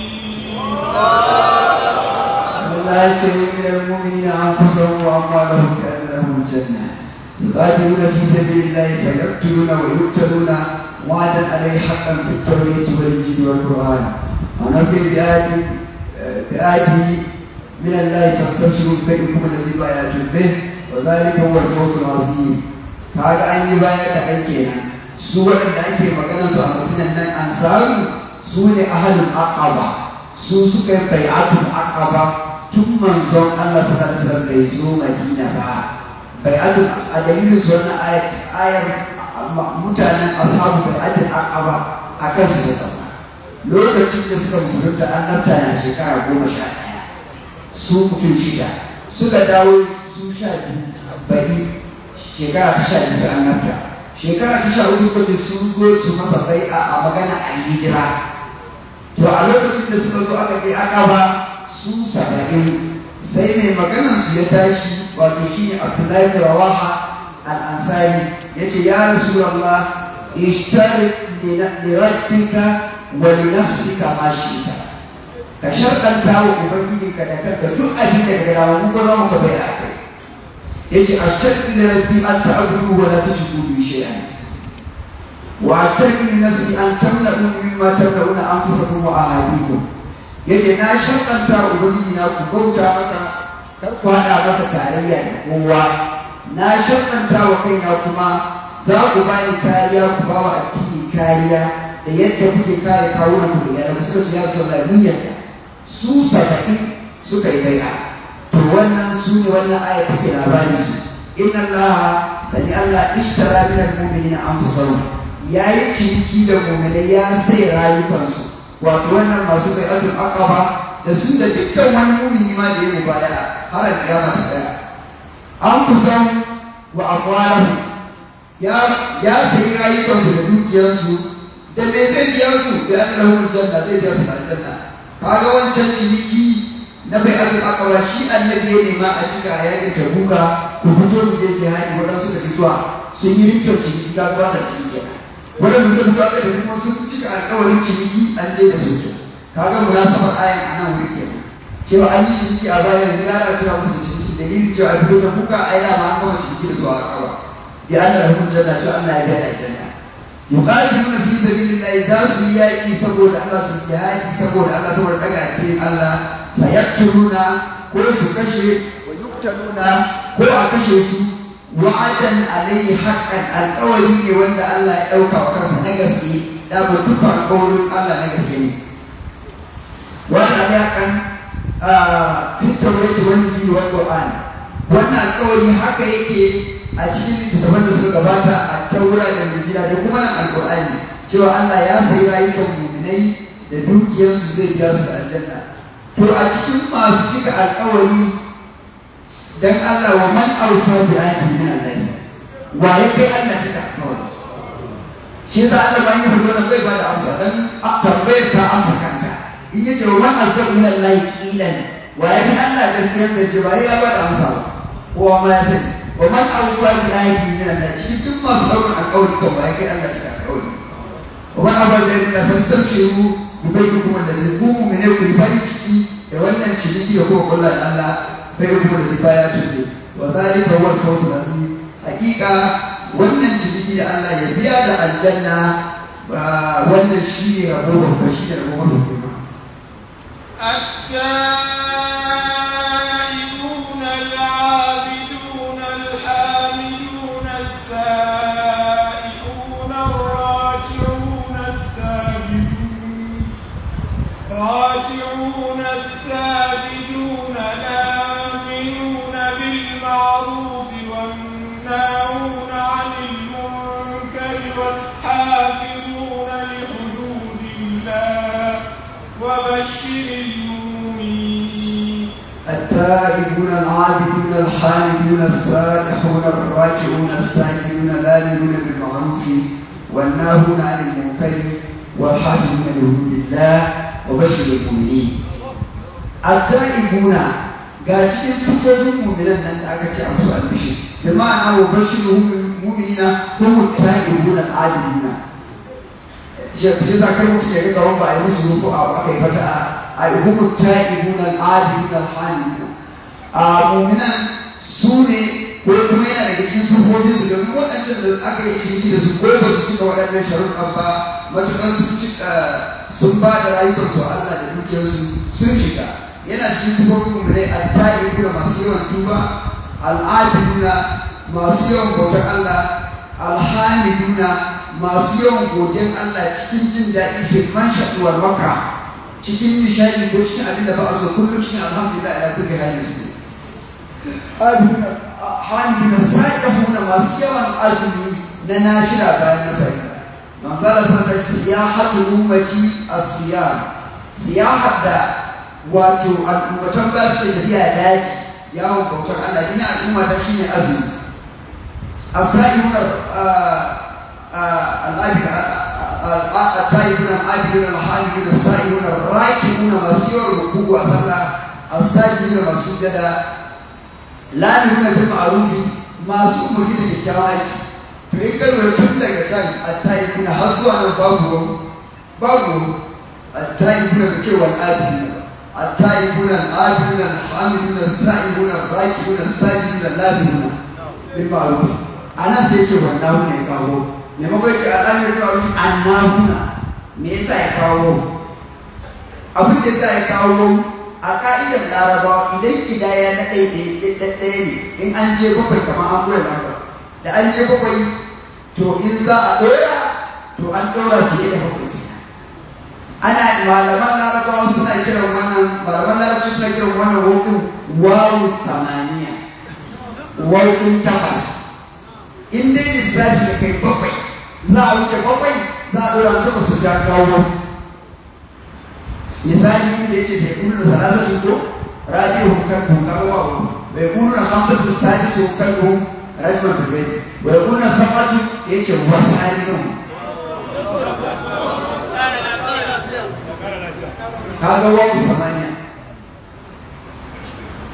Speaker 3: الله يجعل من المؤمنين أنفسهم وأموالهم بأن لهم الجنة يقاتلون في سبيل الله فيقتلون ويقتلون وعدا عليه حقا في التوراة والإنجيل والقرآن ونبي بآياته من الله فاستبشروا ببيعكم الذي بايعتم به وذلك هو الفوز العظيم. kaga an yi baya da kai kenan su waɗanda ake magana su a madinan nan ansaru su ne ahlul aqaba su suka yi bai'atul aqaba tun manzon Allah sallallahu alaihi wasallam bai zo Madina ba bai'atul a dalilin su wannan ayar mutanen ashabu bai'atul aqaba akan su da sama lokacin da suka musulunta annabta na shekara 11 su mutum shida suka dawo su 12 bari shekara ta 12 ta annabta shekara ta 14 suka ce sun zo su masa bai'a a magana a hijira to a lokacin da suka zo aka kai aqaba su 70 sai mai maganar su ya tashi wato shine Abdullahi bin Rawaha al-Ansari yace ya Rasulullah ishtari li rabbika wa li nafsika ma shi'ta ka sharɗanta wa ubangijinka da kanka duk abin da ga rawa mun gona muka bai akai yace ashhadu li rabbi an ta'budu wa la tushriku bi shay'an wa ashhadu li nafsi an tamna'u mimma tamna'una anfusakum wa ahadikum yace na sharɗanta wa ubangijina ku bauta masa kar ku haɗa masa tarayya da kowa na sharɗanta wa kaina kuma za ku bani kariya ku ba wa addini kariya da yadda kuke kare kawunan ku da yadda suka ce ya rasu da niyyarka su 70 suka yi bai'a to wannan su ne wannan aya take labari su inna allaha sani Allah ishtara min al-mu'minina anfusahum yayi ciniki da mu'minai ya sai rayukansu wato wannan masu bai'atul aqaba da su da dukkan wani mumini ma da ya mubaya har alƙiyama ta tsaya. An kusan wa amwalahu ya sayi rayukansu da dukiyarsu da me zai biya su da an rahun janna zai biya su da aljanna. Kaga wancan ciniki na bai ake akawa shi annabi ya nema a cika a yakin tabuka ku fito mu je jihadi waɗansu da zuwa sun yi rikin ciniki ga ba sa ciniki kenan waɗanda suka fito aka da kuma sun cika alƙawarin ciniki an je da su kaga munasabar ayan a nan wuri kenan cewa an yi ciniki a bayan gara tura musu da ciniki dalilin cewa a fito da buka a yana ma an gama ciniki da su a akawa bi an da rahun janna cewa Allah ya biya aljanna yuqatiluna fi sabilillahi za su yi yaƙi saboda Allah su jihadi saboda Allah saboda daga addinin Allah fayaktuluna ko su kashe wa yuktaluna ko a kashe su wa'adan alayhi haqqan alƙawari ne wanda Allah ya ɗauka wa kansa na gaske da ba duka alƙawarin Allah na gaske ne wannan haqqan fi tawrati wal injili wal qur'an wannan alƙawari haka yake a cikin littattafan da suka gabata a taura da injila da kuma nan alƙur'ani cewa Allah ya sayi rayukan mu'minai da dukiyarsu zai biya su da aljanna. To a cikin masu cika alƙawari dan Allah wa man awfa bi ahdihi min Allah wa ya kai Allah cika alƙawari shi yasa Allah ba ya fito nan bai ba da amsa dan tambayar ta amsa kanka in yace wa man azza min Allah qilan wa ya kai Allah gaskiyar da ba ya ba da amsa ba kowa ma ya sani wa man awfa bi ahdihi min Allah cikin duk masu ɗaukar alƙawari kan wa ya kai Allah cika alƙawari wa man awfa bi ahdihi fastabshiru yubayyikum allazi kumu min yawmi farin ciki da wannan ciniki da kuma kullu Allah bai kuma da zibaya tunde wa zalika huwa al-fawz al-azim hakika wannan ciniki da Allah ya biya da aljanna wannan shi ne rabo babba shi ne rabo babba
Speaker 2: التائبون العابدون الحامدون السائحون الراكعون الساجدون الآمنون بالمعروف والناهون عن المنكر والحافظون لحدود الله وبشر المؤمنين.
Speaker 3: التائبون العابدون الحامدون السائحون الراكعون الساجدون الآمنون بالمعروف والناهون عن المنكر والحافظون لحدود الله وبشر المؤمنين. التائبون ga cikin sufofin mu'minan nan da aka ce a musu albishi da ma'ana wa bashirul mu'minina hum ta'ibuna al-adiluna shi za kai mutum ya ga ba a yi musu rufu a aka yi fata a hum ta'ibuna al-adiluna al-halina a mu'minan su ne ko kuma yana daga cikin sufofin su domin waɗancan da aka yi ciniki da su ko ba su cika waɗannan sharuɗan ba matuƙar sun ba da rayukansu a Allah da dukiyarsu sun shiga yana cikin sifofin mummunai at-ta'ibuna masu yawan tuba al-adiluna masu yawan bautar Allah al-hamiduna masu yawan godiyar Allah cikin jin daɗi fil manshati wal waka cikin nishadi ko cikin abin da ba a so kullum cikin alhamdulillah ala kulli halin su hamiduna sa'ihuna masu yawan azumi na nashira bayan na farilla manzala sassa siyahatu ummati as-siyam siyahat da wato al'ummatan ba su da tafiya daji yawon bautar Allah ina al'umma ta shine azumi as-sa'ihun al-tayyibun al-abidun al-hamidun as-sa'ihun ar-raki'un masu yawan ruku'u a sallah as-sajidun masu sujada lamina bil ma'rufi masu umarni da kyakkyawan aiki to in kalmar tun daga can at-tayyibun har zuwa nan babu at-tayyibun da cewa al-abidun التائبون العابدون الحامدون السائحون الراكعون الساجدون اللامنون بالمعروف أنا سيكون والناهون يكاو لما قلت الآن بالمعروف الناهون ميسا يكاو أبو جزا يكاو أكايد العربة إذا كدايا نتايد إن أنجي بقوي كما أقول لك da an je bakwai to in za a ɗora to an ɗora fiye da bakwai ana malaman larabawa suna kiran wannan malaman larabci suna kiran wannan wakin wawu samaniya wakin takwas in dai lissafi da kai bakwai za a wuce bakwai za a ɗora takwas su ja kawo misali inda yace sai kullu salasatu ko rabi'uhum kalbuhum kawa wa yakununa khamsatu sadisu kalbuhum rajman bil ghaib wa yakuna sab'atu sai yace wasairun kaga wa samaniya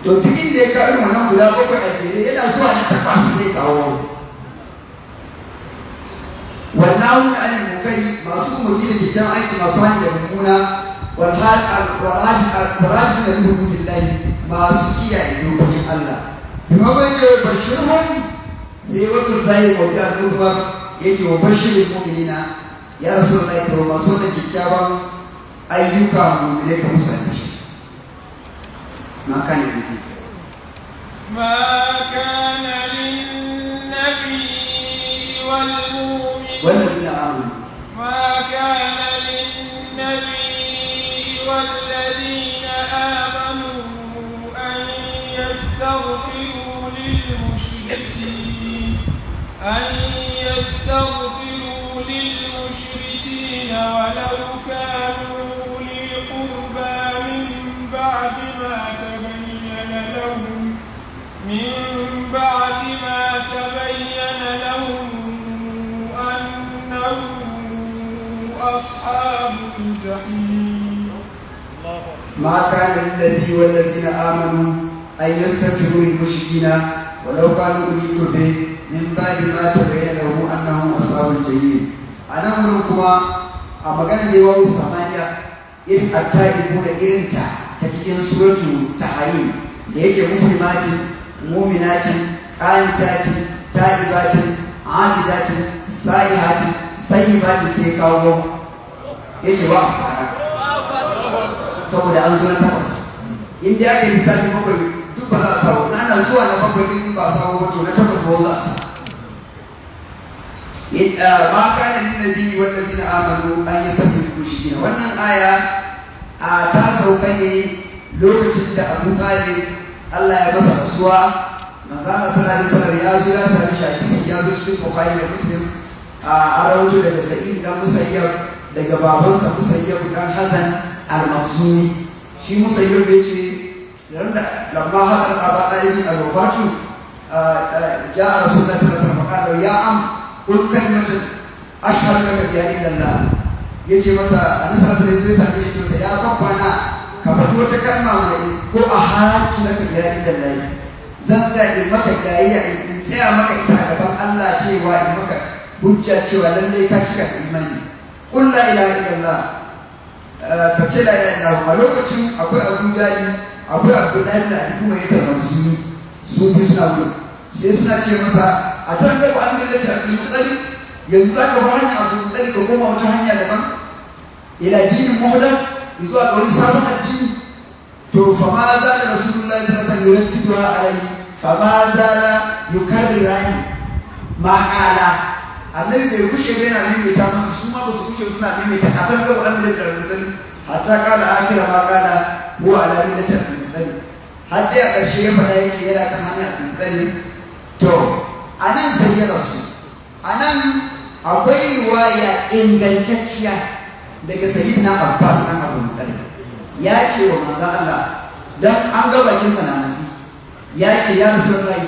Speaker 3: to duk inda ya kawo wannan guda bakwai a jere yana zuwa da takwas sai kawo wannan alil mukai masu umarni da kyakkyawan aiki masu hanyar da mummuna والراجل لهم بالله ما سكي يدوبهم الله بما بين بشرهم سيوك الزاهر وجاء النبوة يجي وبشر المؤمنين يا رسول الله كما صلى كتابا أيوك مؤمنين كمسلمين ما كان يدوبهم
Speaker 2: ما كان للنبي والمؤمنين
Speaker 3: والذين آمنوا
Speaker 2: ما كان للنبي والذين آمنوا أن يستغفروا للمشركين ولو كانوا أولي قربى من بعد ما تبين لهم أنهم أصحاب الجحيم.
Speaker 3: ما كان للنبي والذين آمنوا أن يستغفروا للمشركين ولو كانوا أولي قربى من بعد ما تبين لهم أنهم أصحاب الجحيم. أنا أمركما أمكان لواء الثمانية إذ التائبون إرنتا تتكين سورة التحريم ليك مسلمات مؤمنات قانتات تائبات عابدات سائحات سيبات سيكاوهم يجي وعفانا saboda an zo na takwas inda aka yi lissafi bakwai duk ba za a samu ana zuwa na bakwai din ba a samu ba to na takwas ba za a samu ma kana lin nabi wallazina amanu an yasafiru mushrikina wannan aya ta sauka ne lokacin da Abu Talib Allah ya masa rasuwa manzo Allah sallallahu alaihi wasallam ya zo ya sami hadisi ya zo cikin Bukhari da Muslim a rawaito daga Sa'id dan Musayyab daga babansa Musayyab dan Hasan al-Makhzumi shi Musayyab yace lamma hadar Abu Talib al-wafatu ja'a Rasulullah sallallahu alaihi wasallam qala ya am qul kalimatan ashhadu laka bi illallah yace masa annabi sallallahu alaihi wasallam yace ya babbana ka faɗi wata kalma mai ko a haƙƙi laka bi illallah zan tsaya in maka gayya in tsaya maka ita a gaban Allah cewa in maka hujja cewa lallai ka cika imani qul la ilaha illallah ka ce la ilaha illallah a lokacin akwai Abu Jali akwai Abdullahi da Ali kuma yake Mansuri su bi suna gudu sai suna ce masa a tarar da an millata Abdul Muttalib yanzu zaka ba hanya Abdul Muttalib ka koma wata hanya daban ila dinin muhdath zuwa ga wani sabon addini to fa ma za da Rasulullahi sallallahu alaihi wasallam yuraddiduha alaihi fa ma za la yukarrirani ma qala annabi bai kushe bai na maimaita masa su ma ba su kushe suna maimaita a kan gaba an millata Abdul Muttalib hatta kala akira ma kala huwa ala millati Abdul Muttalib har dai a ƙarshe ya faɗa yake yana kan hanyar Abdul Muttalib to anan sai ya rasu anan akwai riwaya ingantacciya daga sayyidina Abbas dan Abdul Muttalib ya ce wa manzon Allah dan an ga bakin sa na musu ya ce ya Rasulullahi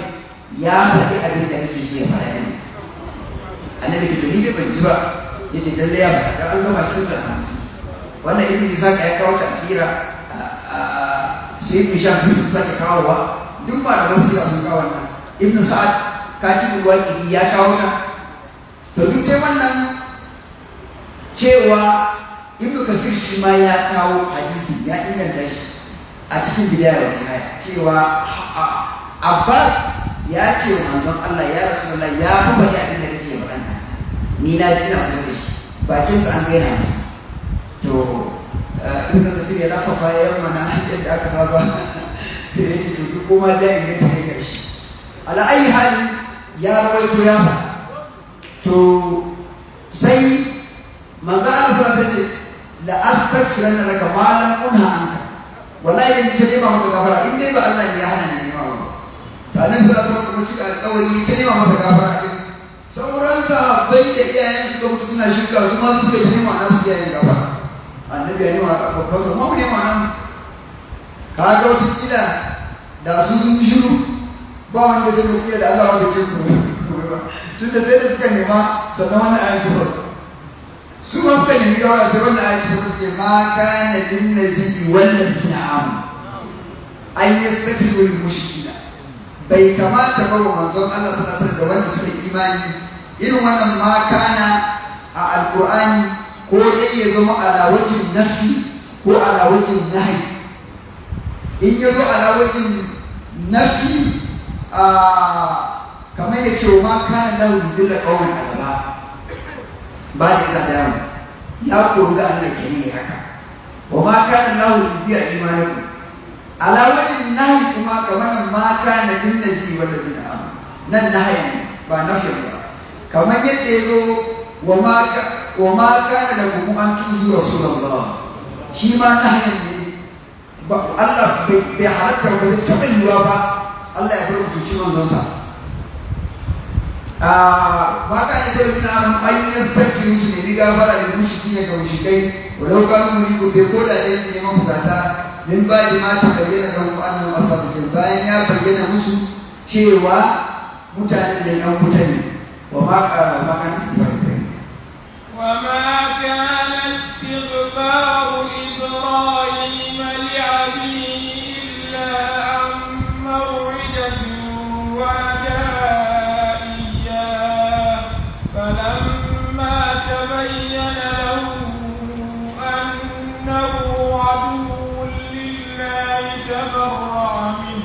Speaker 3: ya faɗi abin da nake so ya fara da ni annabi ce ni da ban ji ba yace lalle ya faɗa dan an ga bakin sa na musu wannan ibn Isa ya kawo tasira sai ibn Sham sun sake kawowa duk malaman sira sun kawo wannan ibn Sa'ad katibul waqidi ya kawo ta to duk dai wannan cewa ibnu kasir shi ma ya kawo hadisi ya inganta shi a cikin bidaya wa nihaya cewa Abbas ya ce wa manzon Allah ya Rasulullah ya fi bari abin da kake faɗa ni na ji na kusa da shi bakin sa an gaina musu to ibnu kasir ya lafafa ya mana yadda aka saba ya ce to duk kuma da inganta ne ga shi ala ayi hali ya rawaito ya faɗa to sai manzo Allah sallallahu alaihi wasallam la astaghfiranna laka ma lam unha anka wallahi in kaje ba maka gafara in dai ba Allah ne ya hana ni nema ba to annabi sallallahu alaihi wasallam kuma cika alƙawari ya nema masa gafara din sauran sahabbai da iyayen su ga mutu suna shirka su ma su suka nema nasu iyayen gafara annabi ya nema babban sa mu ne ma nan kaga wata kila da su sun shiru ba wanda zai mu kila da Allah wanda ke kuma tunda sai da suka nema sannan wannan ayan ta sauka su ma suka nemi gawara sai wannan ayan ta sauka ce ma kana lin nabiyyi wal ladina amanu an yastaghfiru lil mushrikina bai kamata ba wa manzon Allah sallallahu alaihi wasallam da wanda suka imani irin wannan ma kana a alqur'ani ko dai ya zama ala wajhin nafi ko ala wajhin nahi in ya zo ala wajhin nafi kamar ya ce ma kana lahu lidilla qawman azaba ba da isa da ya koru da Allah kenan ya haka wa ma kana lahu lidiya imanakum ala wajhin nahi kuma kamar ma kana lin nabi wal ladina amanu nan nahayan ba nafi ba kamar yadda ya zo wa ma kana lakum an tuzu rasulullah shi ma nahayan ne ba Allah bai halatta ba zai taɓa yiwa ba Allah ya bar ku ci manzon sa ma ka ne dole suna an yastaghfiru su ne riga fara da mushriki ne ga mushrikai walau kanu yuridu bai koda da yake neman musata min ba da ma ta bayyana ga mu annabi asabikin bayan ya bayyana musu cewa mutanen da yan mutane wa ma kana istighfar
Speaker 2: وما كان استغفار إبراهيم لأبيه إلا عن موعدة وعدها إياه فلما تبين له أنه عدو لله تبرأ منه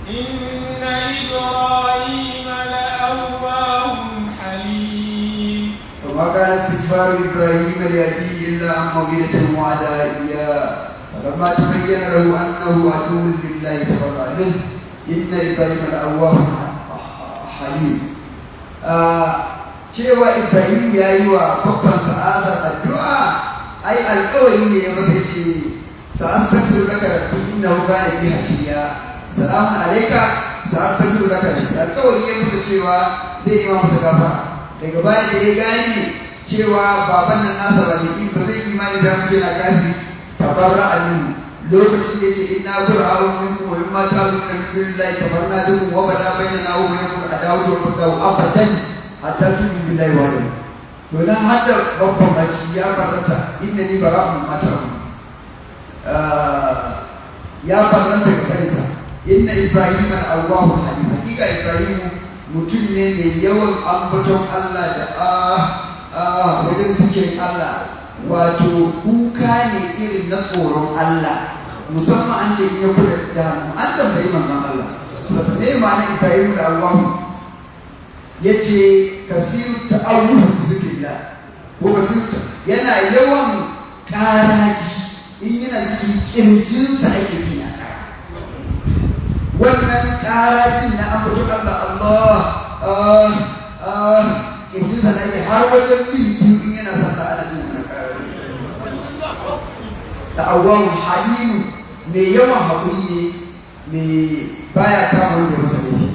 Speaker 2: إن إبراهيم لأواه حليم
Speaker 3: وما كان استغفار إبراهيم لأبيه إلا عن موعدة وعدها إياه فلما تبين له أنه عدو لله تبرأ منه إن إبراهيم لأواه حليم cewa Ibrahim ya yi wa babban sa'azar addu'a ai alƙawari ne ya masa ce sa'astaghfiru laka rabbi innahu kana bi hafiya salamun alayka sa'astaghfiru laka alƙawari ya masa cewa zai yi masa gafara daga baya da ya gane cewa baban nan nasa ba ba zai imani da mutum na kafi tabarra'a minhu lokacin da yace inna bura'u minkum wa mimma ta'buduna min dunillahi tabarra'na bikum wa bada bainana wa bainakum adawatu wa baghdau abadan hatta tu'minu billahi wahdahu to nan hadda babban maci ya barata innani bara'un mimma ta'budun ya barata ga kansa inna ibrahima awwahu halim hakika ibrahim mutum ne mai yawan ambaton Allah da wajen zikirin Allah wato kuka ne irin na tsoron Allah musamman an ce in ya kula da hannu an tambayi manzon Allah sassa ne ma na Ibrahim da Allah ya ce kasiru ta'awuhu zikirillah ko kasiru yana yawan ƙaraji in yana zikiri ƙirjinsa ake jin ya ƙara wannan ƙarajin na ambaton Allah ƙirjinsa na yi har wajen mil biyu in yana sallah ana jin wannan ƙarajin ta'awuhu halimu mai yawan haƙuri ne mai baya kama wanda masa ne.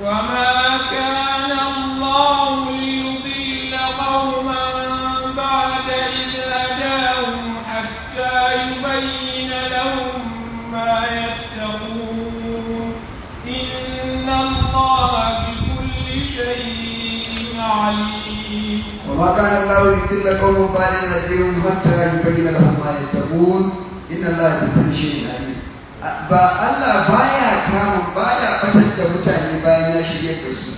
Speaker 2: وما كان الله ليضل قوما بعد إذ هداهم حتى يبين لهم ما يتقون إن الله بكل شيء عليم.
Speaker 3: وما كان الله ليضل قوما بعد إذ هداهم حتى يبين لهم ما يتقون inna Allah bi kulli shay'in alim ba Allah baya kama baya batar da mutane bayan ya shirye da su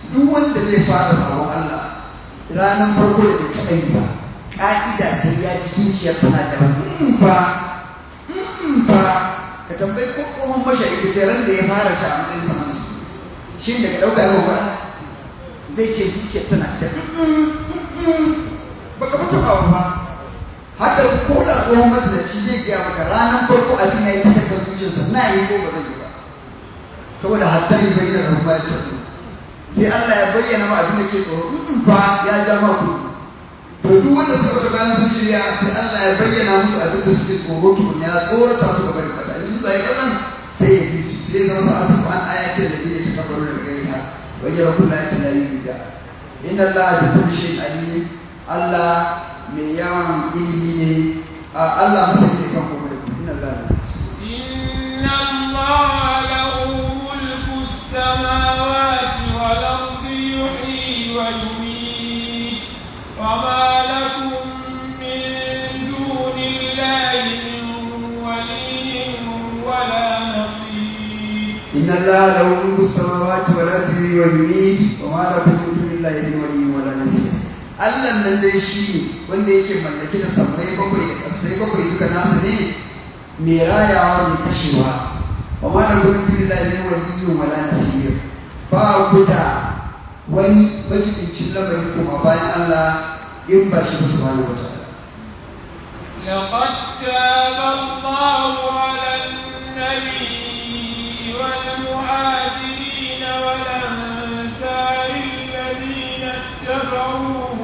Speaker 3: duk wanda zai fara sabon Allah ranar farko da bai taɓa yi ba ka'ida sai ya ji zuciyar tana da fa ka tambayi ko tsohon mashayi da ran da ya fara sha a matsayin saman su shin daga ɗauka yau ba zai ce zuciyar tana da baka fata ba haka ko da tsohon mazinaci zai gaya maka ranar farko abin ya yi ta takar zuciyarsa na yi ko ba zai yi ba saboda hatta yi bayyana da ba ta sai Allah ya bayyana ma abin da ke tsoro fa ya ja ma ku to duk wanda suka fita bayan sun shirya sai Allah ya bayyana musu abin da suke tsoro tukun ya tsorata su gaba da fada in sun tsaye kasan sai ya bi su sai zama sa asafu an ayatin da ne ta kabaru da gari ha bayyana kullu ayatin da yi da inna Allah bi kulli shay'in alim Allah mai yawan ilimi ne Allah masani ne kan komai
Speaker 2: inna Allah lahu mulku samawati wal ardi yuhyi wa yumiit wa ma lakum min dunillahi min waliyyin wala nasir
Speaker 3: inna Allah lahu mulku samawati wal ardi yuhyi wa yumiit wa ma lakum min dunillahi min waliyyin wala nasir. Allah nan dai shi ne wanda yake mallaki da sammai bakwai da ƙasai bakwai duka nasa ne, mai rayawa mai kashewa. Wa ma da gurin billahi min waliyyin wala nasir. Ba ku da wani majibincin lamari kuma bayan Allah in ba shi subhanahu wa ta'ala.
Speaker 2: لقد تاب الله على النبي والمهاجرين والأنصار الذين اتبعوه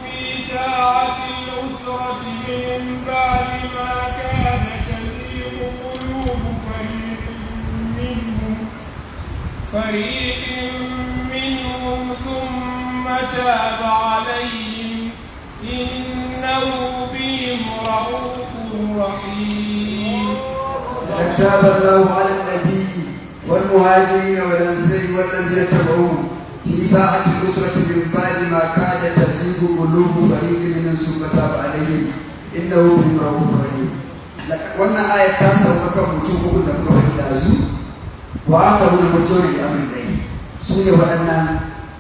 Speaker 2: في ساعة العسرة من بعد ما كان تزيغ قلوب فريق منهم ثم تاب عليهم إنه بهم رؤوف رحيم.
Speaker 3: تاب الله على النبي والمهاجرين والأنصار والذين اتبعوه في ساعة الأسرة من بعد ما كاد تزيغ قلوب فريق منهم ثم تاب عليهم إنه بهم رؤوف رحيم. wannan ayat ta sauka kan mutum uku da muka faɗi dazu wa aka nuna mutum da amin rai su ne waɗannan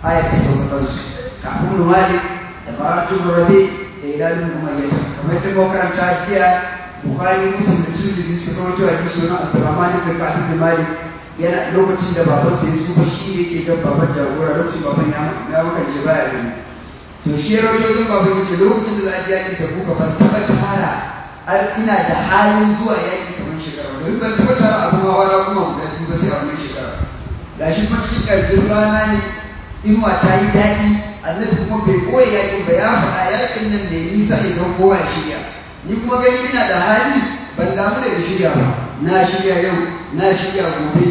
Speaker 3: ayat ta sauka kansu kafin malik da baratun rabe da ilalin umayyata kamar yadda makaranta jiya Bukhari Muslim da Tirmidhi suka rawaito hadisi wani Abdurrahman ibn Ka'b ibn Malik yana lokacin da babansa ya tsufa shi ne ke ga baban jagora lokacin baban ya makance baya gani to shi ya rawaito baban ya ce lokacin da za a ji yakin Tabuk ban taɓa tara ina da halin zuwa yaƙi kamar shekara domin ban taɓa tara abin hawa na kuma guda biyu ba sai a wannan shekara ga shi kuma cikin ƙarfin rana ne inuwa ta yi daɗi annabi kuma bai ɓoye yaƙin ba ya faɗa yaƙin nan mai nisa idan kowa ya shirya ni kuma gani ina da hali ban damu da in shirya ba na shirya yau na shirya gobe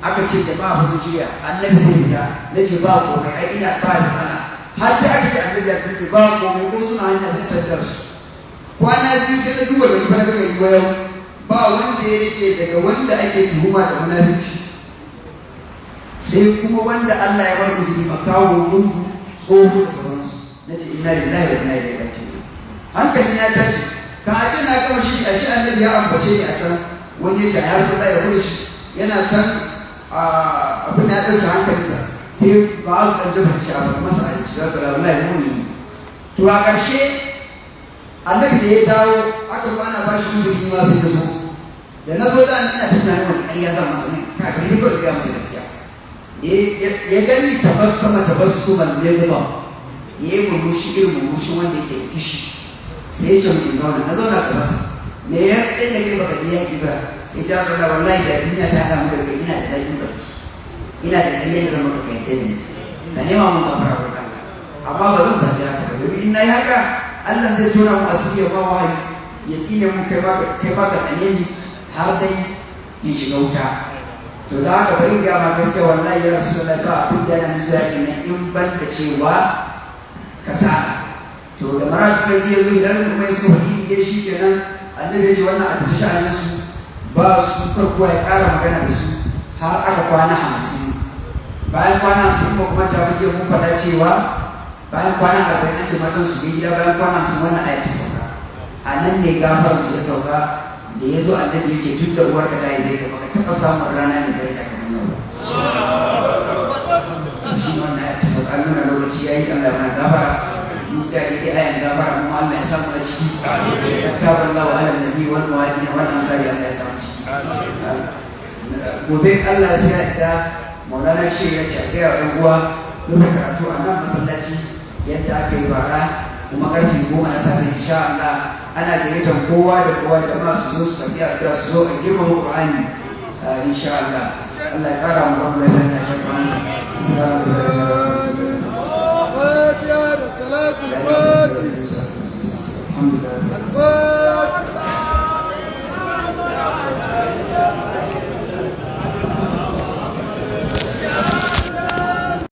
Speaker 3: aka ce jama'a ba su shirya annabi zai fita na ce ba komai ai ina ba da ana har da aka ce annabi ya fita ba komai ko suna hanya da tattar su kwana biyu sai na duba gari ba na gari ba yau ba wanda ya rike daga wanda ake tuhuma da munafici sai kuma wanda Allah ya bar musu makawo lungu tsoho da sauransu na ce inna lillahi wa inna ilaihi raji'un hankali na tashi kan a ce na gama shi a shi annabi ya ambace ni a can wani ya ce a harfi da ya kula shi yana can abin ya ɗauke hankalinsa sai ba su ɗan jaba shi a baka masa aiki za su rawa lai muni to a ƙarshe annabi da ya dawo aka zo ana ba shi uzuri ma sai da zo da na zo da ina ta tunanin wani ƙarya zan masa ne kafin ni kawai ga masa gaskiya ya gani tabassuman ya zuba ya yi murmushi irin murmushi wanda yake da kishi sai ya ce mu zauna na zauna ka masa me ya ɗan da kai baka ji yaƙi ba ya ja su da wallahi da duniya ta haɗa mu da kai ina da zaƙin baki ina da ƙarya da zama ka yadda da ni ka nema mun kafara wa Allah amma ba zan zaɓi haka ba domin in na yi haka Allah zai tona mu asiri ya ba wahayi ya tsine mun kai ba ka tsane ni har dai in shiga wuta to da haka bari ga ma gaskiya wallahi ya rasu da ba abin da yana zuwa yaƙin nan in ban da cewa kasala to da maratu kai biyu zai dan kuma yaso fadi ya shi kenan annabi ya ce wannan abin da sha'anin su ba su karkuwa ya ƙara magana da su har aka kwana 50 bayan kwana 50 kuma ta bace mun faɗa cewa bayan kwana 40 an ce matan su gida bayan kwana 50 wannan ayat ta sauka a nan ne gafaran su ya sauka da ya zo annabi ya ce duk da uwarka ta yi dai ka baka taɓa samun rana mai daraja kamar yau ba shi wannan ayat ta sauka nuna lokaci ya yi Allah mana gafara Musa ya yi ayan gafara kuma Allah ya samu a ciki tattaban lawa ala nabi wal muhajirin wal ansari Allah ya samu ciki gobe Allah ya sa da Maulana shi ya ce ga yan uwa don karatu a nan masallaci yadda aka yi bara kuma karfe 10 na safe insha Allah ana gayyatar kowa da kowa da masu zo su tafi addu'a su zo a girmama Qur'ani insha Allah Allah ya kara mu rabbana lana jabana assalamu alaikum
Speaker 4: الفاتحة صلاة الفاتحة
Speaker 3: الحمد لله